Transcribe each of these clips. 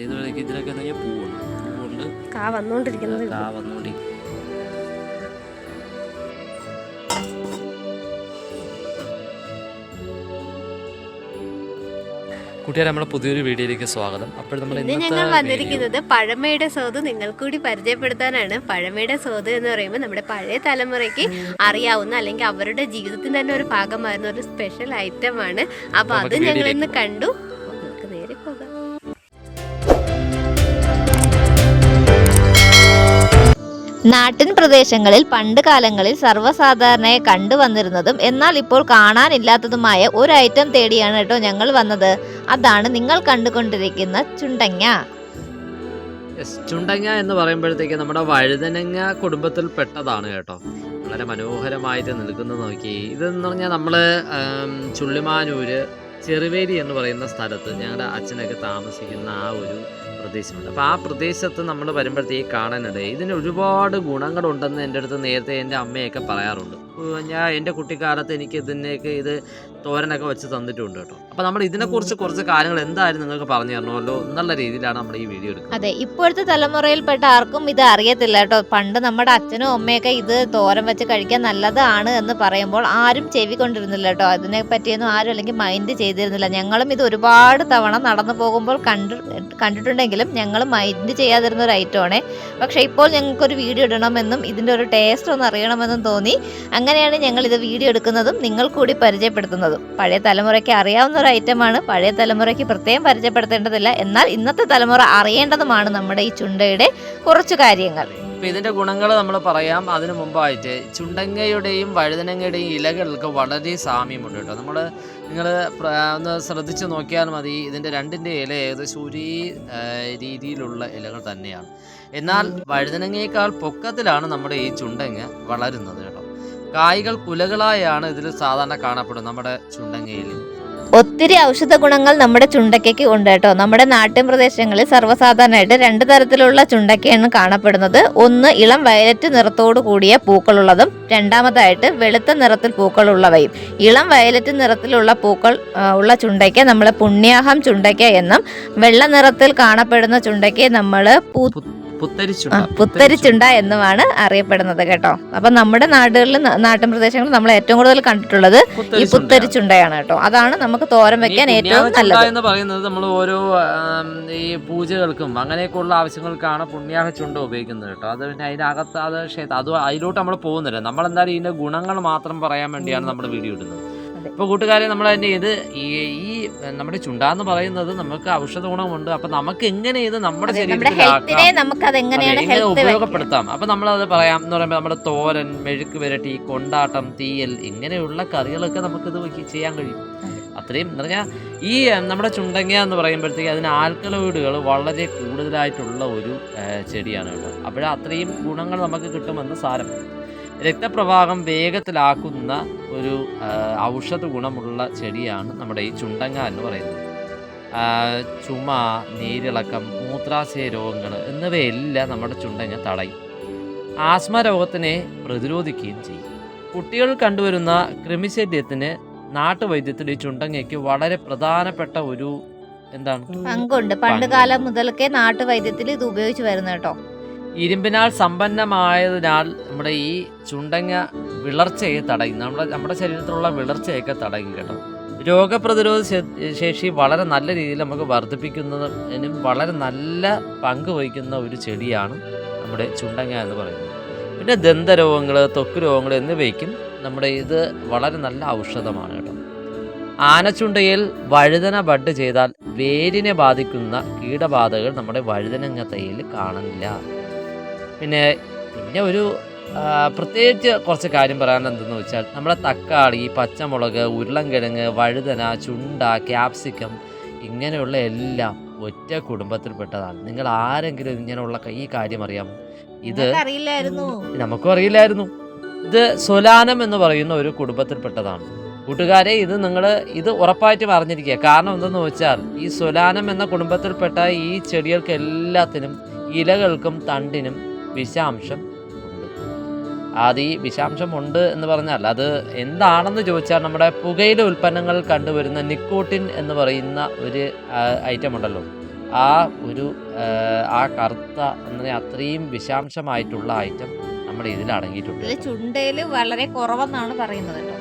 ഇതുവരെയൊക്കെ ഇതിനൊക്കെ എന്തെങ്കിലും പൂവുണ്ട് കാ വന്നുകൊണ്ടിരിക്കുന്നത്. കൂട്ടുകാരെ, നമ്മുടെ പുതിയൊരു വീഡിയോയിലേക്ക് സ്വാഗതം. അപ്പോൾ നമ്മൾ ഞങ്ങൾ വന്നിരിക്കുന്നത് പഴമയുടെ സ്വാദ് നിങ്ങൾക്ക് കൂടി പരിചയപ്പെടുത്താനാണ്. പഴമയുടെ സ്വാദ് എന്ന് പറയുമ്പോൾ നമ്മുടെ പഴയ തലമുറയ്ക്ക് അറിയാവുന്ന അല്ലെങ്കിൽ അവരുടെ ജീവിതത്തിന് തന്നെ ഒരു ഭാഗമായിരുന്ന ഒരു സ്പെഷ്യൽ ഐറ്റം ആണ്. അപ്പൊ അത് ഞങ്ങൾ ഇന്ന് കണ്ടു. നമുക്ക് നേരെ പോകാം. നാട്ടിൻ പ്രദേശങ്ങളിൽ പണ്ട് കാലങ്ങളിൽ സർവ്വസാധാരണയായി കണ്ടുവന്നിരുന്നതും എന്നാൽ ഇപ്പോൾ കാണാനില്ലാത്തതുമായ ഒരു ഐറ്റം തേടിയാണ് കേട്ടോ ഞങ്ങൾ വന്നത്. അതാണ് നിങ്ങൾ കണ്ടുകൊണ്ടിരിക്കുന്ന ചുണ്ടങ്ങ. ചുണ്ടങ്ങ എന്ന് പറയുമ്പോഴത്തേക്ക് നമ്മുടെ വഴുതനങ്ങ കുടുംബത്തിൽ പെട്ടതാണ് കേട്ടോ. വളരെ മനോഹരമായിട്ട് നിൽക്കുന്നത് നോക്കി. ഇതെന്ന് പറഞ്ഞാൽ നമ്മൾ ചുള്ളിമാനൂര് ചെറുവേലി എന്ന് പറയുന്ന സ്ഥലത്ത് ഞങ്ങളുടെ അച്ഛനൊക്കെ താമസിക്കുന്ന ആ ഒരു പ്രദേശമുണ്ട്. അപ്പോൾ ആ പ്രദേശത്ത് നമ്മൾ വരുമ്പോഴത്തേക്ക് കാണാനിടയിൽ ഇതിന് ഒരുപാട് ഗുണങ്ങളുണ്ടെന്ന് എൻ്റെ അടുത്ത് നേരത്തെ എൻ്റെ അമ്മയൊക്കെ പറയാറുണ്ട്. എൻ്റെ കുട്ടിക്കാലത്ത് എനിക്ക് ഇത് തോരനൊക്കെ വെച്ച് തന്നിട്ടുണ്ട് കേട്ടോ. അപ്പോൾ നമ്മൾ ഇതിനെക്കുറിച്ച് കുറച്ച് കാര്യങ്ങൾ എന്തായാലും നിങ്ങൾക്ക് പറഞ്ഞു തരണമല്ലോ എന്നുള്ള രീതിയിലാണ് നമ്മൾ ഈ വീഡിയോ എടുക്കുന്നത്. അതെ, ഇപ്പോഴത്തെ തലമുറയിൽപ്പെട്ട ആർക്കും ഇത് അറിയത്തില്ല കേട്ടോ. പണ്ട് നമ്മുടെ അച്ഛനും അമ്മയൊക്കെ ഇത് തോരൻ വെച്ച് കഴിക്കാൻ നല്ലതാണ് എന്ന് പറയുമ്പോൾ ആരും ചെവി കൊണ്ടിരുന്നില്ല കേട്ടോ. അതിനെ പറ്റിയൊന്നും ആരും അല്ലെങ്കിൽ മൈൻഡ് ചെയ്തിരുന്നില്ല. ഞങ്ങളും ഇത് ഒരുപാട് തവണ നടന്നു പോകുമ്പോൾ കണ്ടിട്ടുണ്ടെങ്കിലും ഞങ്ങൾ മൈൻഡ് ചെയ്യാതിരുന്ന ഒരു ഐറ്റമാണ്. പക്ഷെ ഇപ്പോൾ ഞങ്ങൾക്കൊരു വീഡിയോ ഇടണമെന്നും ഇതിൻ്റെ ഒരു ടേസ്റ്റ് ഒന്ന് അറിയണമെന്നും തോന്നി. അങ്ങനെയാണ് ഞങ്ങൾ ഇത് വീഡിയോ എടുക്കുന്നതും നിങ്ങൾ കൂടി പരിചയപ്പെടുത്തുന്നതും. പഴയ തലമുറയ്ക്ക് അറിയാവുന്ന ഒരു ഐറ്റമാണ്. പഴയ തലമുറയ്ക്ക് പ്രത്യേകം പരിചയപ്പെടുത്തേണ്ടതില്ല. എന്നാൽ ഇന്നത്തെ തലമുറ അറിയേണ്ടതുമാണ് നമ്മുടെ ഈ ചുണ്ടയുടെ കുറച്ച് കാര്യങ്ങൾ. അപ്പോൾ ഇതിൻ്റെ ഗുണങ്ങൾ നമ്മൾ പറയാം. അതിനു മുമ്പായിട്ട് ചുണ്ടങ്ങയുടെയും വഴുതനങ്ങയുടെയും ഇലകൾക്ക് വളരെ സാമ്യമുണ്ട് കേട്ടോ. നിങ്ങൾ ഒന്ന് ശ്രദ്ധിച്ച് നോക്കിയാൽ മതി. ഇതിൻ്റെ രണ്ടിൻ്റെ ഇല ഏകദേശം ഒരേ രീതിയിലുള്ള ഇലകൾ തന്നെയാണ്. എന്നാൽ വഴുതനങ്ങയേക്കാൾ പൊക്കത്തിലാണ് നമ്മുടെ ഈ ചുണ്ടങ്ങ വളരുന്നത് കേട്ടോ. കായ്കൾ കുലകളായാണ് ഇതിൽ സാധാരണ കാണപ്പെടുന്നത് നമ്മുടെ ചുണ്ടങ്ങയിൽ. ഒത്തിരി ഔഷധ ഗുണങ്ങൾ നമ്മുടെ ചുണ്ടയ്ക്ക് ഉണ്ട് കേട്ടോ. നമ്മുടെ നാട്ടിൻ പ്രദേശങ്ങളിൽ സർവ്വസാധാരണമായിട്ട് 2 തരത്തിലുള്ള ചുണ്ടയ്ക്കയാണ് കാണപ്പെടുന്നത്. ഒന്ന് ഇളം വയലറ്റ് നിറത്തോടു കൂടിയ പൂക്കളുള്ളതും രണ്ടാമതായിട്ട് വെളുത്ത നിറത്തിൽ പൂക്കളുള്ളവയും. ഇളം വയലറ്റ് നിറത്തിലുള്ള പൂക്കൾ ഉള്ള ചുണ്ടയ്ക്ക നമ്മൾ പുണ്യാഹം ചുണ്ടയ്ക്ക എന്നും വെള്ള നിറത്തിൽ കാണപ്പെടുന്ന ചുണ്ടയ്ക്ക് നമ്മൾ പുത്തരിച്ചുണ്ട എന്നുമാണ് അറിയപ്പെടുന്നത് കേട്ടോ. അപ്പൊ നമ്മുടെ നാട്ടിൻ പ്രദേശങ്ങളിൽ നമ്മൾ ഏറ്റവും കൂടുതൽ കണ്ടിട്ടുള്ളത് ഈ പുത്തരിച്ചുണ്ടയാണ് കേട്ടോ. അതാണ് നമുക്ക് തോരൻ വെക്കാൻ ഏറ്റവും നല്ലത് എന്ന് പറയുന്നത്. നമ്മൾ ഓരോ ഈ പൂജകൾക്കും അങ്ങനെയൊക്കെയുള്ള ആവശ്യങ്ങൾക്കാണ് പുണ്യാഹ ചുണ്ട ഉപയോഗിക്കുന്നത് കേട്ടോ. അത് പിന്നെ അതിനകത്ത് അത് അതിലോട്ട് നമ്മൾ പോകുന്നില്ല. നമ്മളെന്തായാലും ഇതിന്റെ ഗുണങ്ങൾ മാത്രം പറയാൻ വേണ്ടിയാണ് നമ്മൾ വീഡിയോ ഇടുന്നത്. ഇപ്പോൾ കൂട്ടുകാരെ, നമ്മൾ തന്നെ ഈ നമ്മുടെ ചുണ്ടാന്ന് പറയുന്നത് നമുക്ക് ഔഷധ ഗുണമുണ്ട്. അപ്പൊ നമുക്ക് എങ്ങനെ ഇത് നമ്മുടെ ശരീരത്തിൽ ഉപയോഗപ്പെടുത്താം. അപ്പൊ നമ്മളത് പറയാം എന്ന് പറയുമ്പോൾ നമ്മുടെ തോരൻ, മെഴുക്ക് പുരട്ടി, കൊണ്ടാട്ടം, തീയൽ ഇങ്ങനെയുള്ള കറികളൊക്കെ നമുക്കിത് ചെയ്യാൻ കഴിയും. അത്രയും എന്ന് പറഞ്ഞാൽ ഈ നമ്മുടെ ചുണ്ടങ്ങ എന്ന് പറയുമ്പോഴത്തേക്ക് അതിന് ആൽക്കലോയിഡുകൾ വളരെ കൂടുതലായിട്ടുള്ള ഒരു ചെടിയാണ് കേട്ടോ. അത്രയും ഗുണങ്ങൾ നമുക്ക് കിട്ടുമെന്ന് സാരം. രക്തപ്രവാഹം വേഗത്തിലാക്കുന്ന ഒരു ഔഷധ ഗുണമുള്ള ചെടിയാണ് നമ്മുടെ ഈ ചുണ്ടങ്ങ എന്ന് പറയുന്നത്. ചുമ, നീരിളക്കം, മൂത്രാശയ രോഗങ്ങൾ എന്നിവയെല്ലാം നമ്മുടെ ചുണ്ടങ്ങ തടയും. ആസ്മ രോഗത്തിനെ പ്രതിരോധിക്കുകയും ചെയ്യും. കുട്ടികൾ കണ്ടുവരുന്ന കൃമിശല്യത്തിന് നാട്ടുവൈദ്യത്തിൽ ഈ ചുണ്ടങ്ങയ്ക്ക് വളരെ പ്രധാനപ്പെട്ട ഒരു പങ്കുണ്ട്. പണ്ട് കാലം മുതൽക്കേ നാട്ടുവൈദ്യത്തിൽ ഇത് ഉപയോഗിച്ച് വരുന്ന കേട്ടോ. ഇരുമ്പിനാൽ സമ്പന്നമായതിനാൽ നമ്മുടെ ഈ ചുണ്ടങ്ങ വിളർച്ചയെ തടയും. നമ്മുടെ ശരീരത്തിലുള്ള വിളർച്ചയൊക്കെ തടയും കേട്ടോ. രോഗപ്രതിരോധ ശേഷി വളരെ നല്ല രീതിയിൽ നമുക്ക് വർദ്ധിപ്പിക്കുന്നതിനും വളരെ നല്ല പങ്ക് വഹിക്കുന്ന ഒരു ചെടിയാണ് നമ്മുടെ ചുണ്ടങ്ങ എന്ന് പറയുന്നത്. പിന്നെ ദന്തരോഗങ്ങൾ, ത്വക്ക് രോഗങ്ങൾ എന്നിവയ്ക്കും നമ്മുടെ ഇത് വളരെ നല്ല ഔഷധമാണ് കേട്ടോ. ആനച്ചുണ്ടയിൽ വഴുതന ബഡ് ചെയ്താൽ വേരിനെ ബാധിക്കുന്ന കീടബാധകൾ നമ്മുടെ വഴുതനങ്ങ തൈയിൽ കാണില്ല. പിന്നെ ഒരു പ്രത്യേകിച്ച് കുറച്ച് കാര്യം പറയാൻ എന്തെന്ന് വെച്ചാൽ നമ്മുടെ തക്കാളി, പച്ചമുളക്, ഉരുളൻകിഴങ്ങ്, വഴുതന, ചുണ്ട, ക്യാപ്സിക്കം ഇങ്ങനെയുള്ള എല്ലാം ഒറ്റ കുടുംബത്തിൽപ്പെട്ടതാണ്. നിങ്ങൾ ആരെങ്കിലും ഇങ്ങനെയുള്ള ഈ കാര്യം അറിയാമോ? ഇത് നമുക്കും അറിയില്ലായിരുന്നു. ഇത് സൊലാനം എന്ന് പറയുന്ന ഒരു കുടുംബത്തിൽപ്പെട്ടതാണ് കൂട്ടുകാരെ. ഇത് ഉറപ്പായിട്ട് പറഞ്ഞിരിക്കുക. കാരണം എന്തെന്ന് വെച്ചാൽ ഈ സൊലാനം എന്ന കുടുംബത്തിൽപ്പെട്ട ഈ ചെടികൾക്ക് എല്ലാത്തിനും ഇലകൾക്കും തണ്ടിനും വിഷാംശം ഉണ്ട്. ഈ വിഷാംശം ഉണ്ട് എന്ന് പറഞ്ഞാൽ അത് എന്താണെന്ന് ചോദിച്ചാൽ നമ്മുടെ പുകയില ഉൽപ്പന്നങ്ങൾ കണ്ടുവരുന്ന നിക്കോട്ടിൻ എന്ന് പറയുന്ന ഒരു ഐറ്റം ഉണ്ടല്ലോ, ആ ഒരു ആ കറുത്ത അത്രയും വിഷാംശമായിട്ടുള്ള ഐറ്റം നമ്മുടെ ഇതിൽ അടങ്ങിയിട്ടുണ്ട്. ഇതിൽ ചുണ്ടയിൽ വളരെ കുറവെന്നാണ് പറയുന്നത് കേട്ടോ.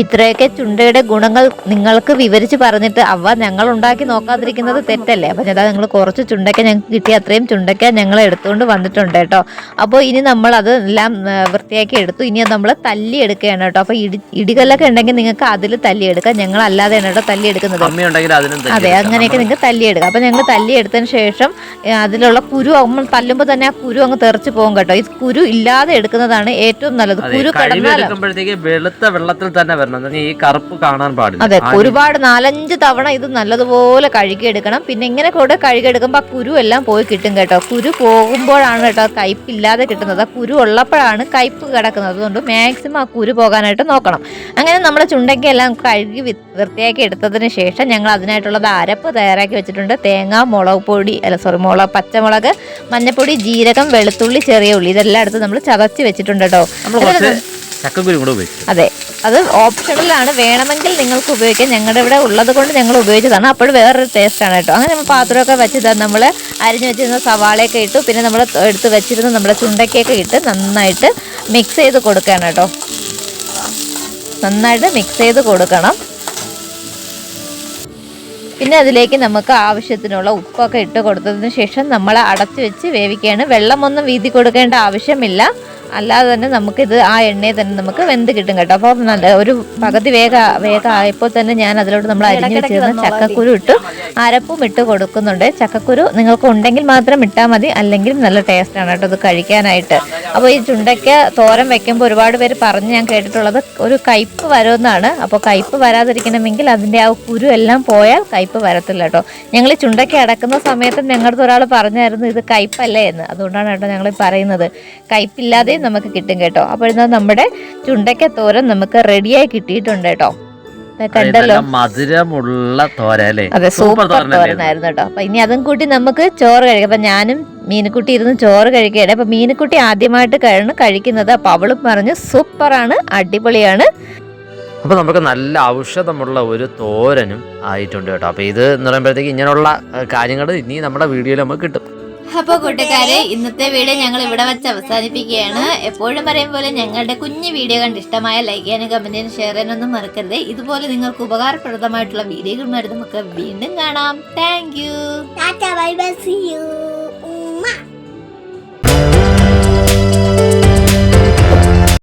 ഇത്രയൊക്കെ ചുണ്ടയുടെ ഗുണങ്ങൾ നിങ്ങൾക്ക് വിവരിച്ച് പറഞ്ഞിട്ട് അവ ഞങ്ങൾ ഉണ്ടാക്കി നോക്കാതിരിക്കുന്നത് തെറ്റല്ലേ. അപ്പം ഞാൻ നിങ്ങൾ കുറച്ച് ചുണ്ടയ്ക്ക ഞങ്ങൾക്ക് കിട്ടി, അത്രയും ചുണ്ടയ്ക്ക ഞങ്ങൾ എടുത്തുകൊണ്ട് വന്നിട്ടുണ്ട് കേട്ടോ. അപ്പോൾ ഇനി നമ്മൾ അത് എല്ലാം വൃത്തിയാക്കി എടുത്തു. ഇനി അത് നമ്മൾ തല്ലി എടുക്കുകയാണ് കേട്ടോ. അപ്പോൾ ഇടികല്ലൊക്കെ ഉണ്ടെങ്കിൽ നിങ്ങൾക്ക് അതിൽ തല്ലി എടുക്കാം, ഞങ്ങൾ അല്ലാതെയാണ് കേട്ടോ തല്ലി എടുക്കുന്നത്. അതെ, അങ്ങനെയൊക്കെ നിങ്ങൾക്ക് തല്ലി എടുക്കാം. അപ്പം ഞങ്ങൾ തല്ലി എടുത്തതിന് ശേഷം അതിലുള്ള കുരു നമ്മൾ തല്ലുമ്പോൾ തന്നെ ആ കുരു അങ്ങ് തെറിച്ച് പോകും കേട്ടോ. ഈ കുരു ഇല്ലാതെ എടുക്കുന്നതാണ് ഏറ്റവും നല്ലത്. കുരു കിടന്നാലും വെളുത്ത വെള്ളത്തിൽ തന്നെ വരണം, ഈ കറുപ്പ് കാണാൻ പാടില്ല. അതെ, ഒരുപാട് 4-5 തവണ ഇത് നല്ലതുപോലെ കഴുകിയെടുക്കണം. പിന്നെ ഇങ്ങനെ കൂടെ കഴുകിയെടുക്കുമ്പോൾ ആ കുരു എല്ലാം പോയി കിട്ടും കേട്ടോ. കുരു പോകുമ്പോഴാണ് കേട്ടോ കയ്പില്ലാതെ കിട്ടുന്നത്. ആ കുരു ഉള്ളപ്പോഴാണ് കയ്പ് കിടക്കുന്നത്. അതുകൊണ്ട് മാക്സിമം ആ കുരു പോകാനായിട്ട് നോക്കണം. അങ്ങനെ നമ്മൾ ചുണ്ടയ്ക്കെല്ലാം കഴുകി വൃത്തിയാക്കി എടുത്തതിന് ശേഷം ഞങ്ങൾ അതിനായിട്ടുള്ളത് അരപ്പ് തയ്യാറാക്കി വെച്ചിട്ടുണ്ട്. തേങ്ങ, മുളക് പൊടി പച്ചമുളക്, മഞ്ഞപ്പൊടി, ജീരകം, വെളുത്തുള്ളി, ചെറിയ ഉള്ളി ഇതെല്ലാം എടുത്ത് നമ്മൾ ചതച്ച് വെച്ചിട്ടുണ്ട് കേട്ടോ. ചക്കക്കുരു കൂടെ ഉപയോഗിക്കും. അതെ, അത് ഓപ്ഷണലാണ്, വേണമെങ്കിൽ നിങ്ങൾക്ക് ഉപയോഗിക്കാം. ഞങ്ങളുടെ ഇവിടെ ഉള്ളത് കൊണ്ട് ഞങ്ങൾ ഉപയോഗിച്ചതാണ്. അപ്പോൾ വേറൊരു ടേസ്റ്റാണ് കേട്ടോ. അങ്ങനെ നമ്മൾ പാത്രമൊക്കെ വെച്ച് നമ്മൾ അരിഞ്ഞു വെച്ചിരുന്ന സവാളയൊക്കെ ഇട്ടു. പിന്നെ നമ്മൾ എടുത്ത് വെച്ചിരുന്ന നമ്മുടെ ചുണ്ടയ്ക്കൊക്കെ ഇട്ട് നന്നായിട്ട് മിക്സ് ചെയ്ത് കൊടുക്കുകയാണ് കേട്ടോ. നന്നായിട്ട് മിക്സ് ചെയ്ത് കൊടുക്കണം. പിന്നെ അതിലേക്ക് നമുക്ക് ആവശ്യത്തിനുള്ള ഉപ്പൊക്കെ ഇട്ട് കൊടുത്തതിന് ശേഷം നമ്മൾ അടച്ചു വെച്ച് വേവിക്കുകയാണ്. വെള്ളമൊന്നും വീതി കൊടുക്കേണ്ട ആവശ്യമില്ല, അല്ലാതെ തന്നെ നമുക്കിത് ആ എണ്ണയിൽ തന്നെ നമുക്ക് വെന്ത് കിട്ടും കേട്ടോ. അപ്പോൾ നല്ല ഒരു പകുതി വേഗം ആയപ്പോൾ തന്നെ ഞാൻ അതിലോട്ട് നമ്മൾ അരിഞ്ഞു വെച്ചിരുന്ന ചക്കക്കുരു ഇട്ട് അരപ്പും ഇട്ട് കൊടുക്കുന്നുണ്ട്. ചക്കക്കുരു നിങ്ങൾക്ക് ഉണ്ടെങ്കിൽ മാത്രം ഇട്ടാൽ മതി, അല്ലെങ്കിൽ നല്ല ടേസ്റ്റാണ് കേട്ടോ ഇത് കഴിക്കാനായിട്ട്. അപ്പോൾ ഈ ചുണ്ടയ്ക്ക തോരൻ വെക്കുമ്പോൾ ഒരുപാട് പേര് പറഞ്ഞ് ഞാൻ കേട്ടിട്ടുള്ളത് ഒരു കയ്പ്പ് വരുമെന്നാണ്. അപ്പോൾ കയ്പ്പ് വരാതിരിക്കണമെങ്കിൽ അതിൻ്റെ ആ കുരു എല്ലാം പോയാൽ കയ്പ്പ് വരത്തില്ല കേട്ടോ. ഞങ്ങൾ ഈ ചുണ്ടയ്ക്ക അടക്കുന്ന സമയത്ത് ഞങ്ങളുടെ ഒരാൾ പറഞ്ഞായിരുന്നു ഇത് കയ്പ്പല്ലേ എന്ന്. അതുകൊണ്ടാണ് കേട്ടോ ഞങ്ങൾ പറയുന്നത്. കയ്പ്പില്ലാതെ നമുക്ക് കിട്ടും കേട്ടോ. അപ്പോഴാ നമ്മുടെ ചുണ്ടയ്ക്ക തോരൻ നമുക്ക് റെഡിയായി കിട്ടിയിട്ടുണ്ട് കേട്ടോ. കണ്ടല്ലോ, മധുരമുള്ള തോരല്ലേ. അതെ, സൂപ്പർ തോരനായിരുന്നു കേട്ടോ. അപ്പൊ ഇനി അതും കൂട്ടി നമുക്ക് ചോറ് കഴിക്കാം. അപ്പൊ ഞാനും മീനുക്കുട്ടി ഇരുന്ന് ചോറ് കഴിക്കുകയാണ്. അപ്പൊ മീനുക്കുട്ടി ആദ്യമായിട്ട് കഴിക്കുന്നത്. അപ്പൊ അവളും പറഞ്ഞു സൂപ്പറാണ്, അടിപൊളിയാണ്. അപ്പോൾ നമുക്ക് നല്ല ഔഷധമുള്ള ഒരു തോരനും ആയിട്ടുണ്ട് കേട്ടോ. അപ്പോൾ ഇത് എന്ന് പറയുമ്പോഴത്തേക്ക് ഇങ്ങനെയുള്ള കാര്യങ്ങൾ ഇനി നമ്മുടെ വീഡിയോയിൽ നമുക്ക് കിട്ടും. അപ്പോൾ കൂട്ടുകാരെ, ഇന്നത്തെ വീഡിയോ ഞങ്ങൾ ഇവിടെ വെച്ച് അവസാനിപ്പിക്കുകയാണ്. എപ്പോഴും പറയും പോലെ ഞങ്ങളുടെ കുഞ്ഞു വീഡിയോ കണ്ട് ഇഷ്ടമായ ലൈക്ക് ചെയ്യാനും കമന്റ് ചെയ്യാനും ഷെയർ ചെയ്യാനൊന്നും മറക്കരുത്. ഇതുപോലെ നിങ്ങൾക്ക് ഉപകാരപ്രദമായിട്ടുള്ള വീഡിയോകളുമായിട്ട് നമുക്ക് വീണ്ടും കാണാം. Thank you.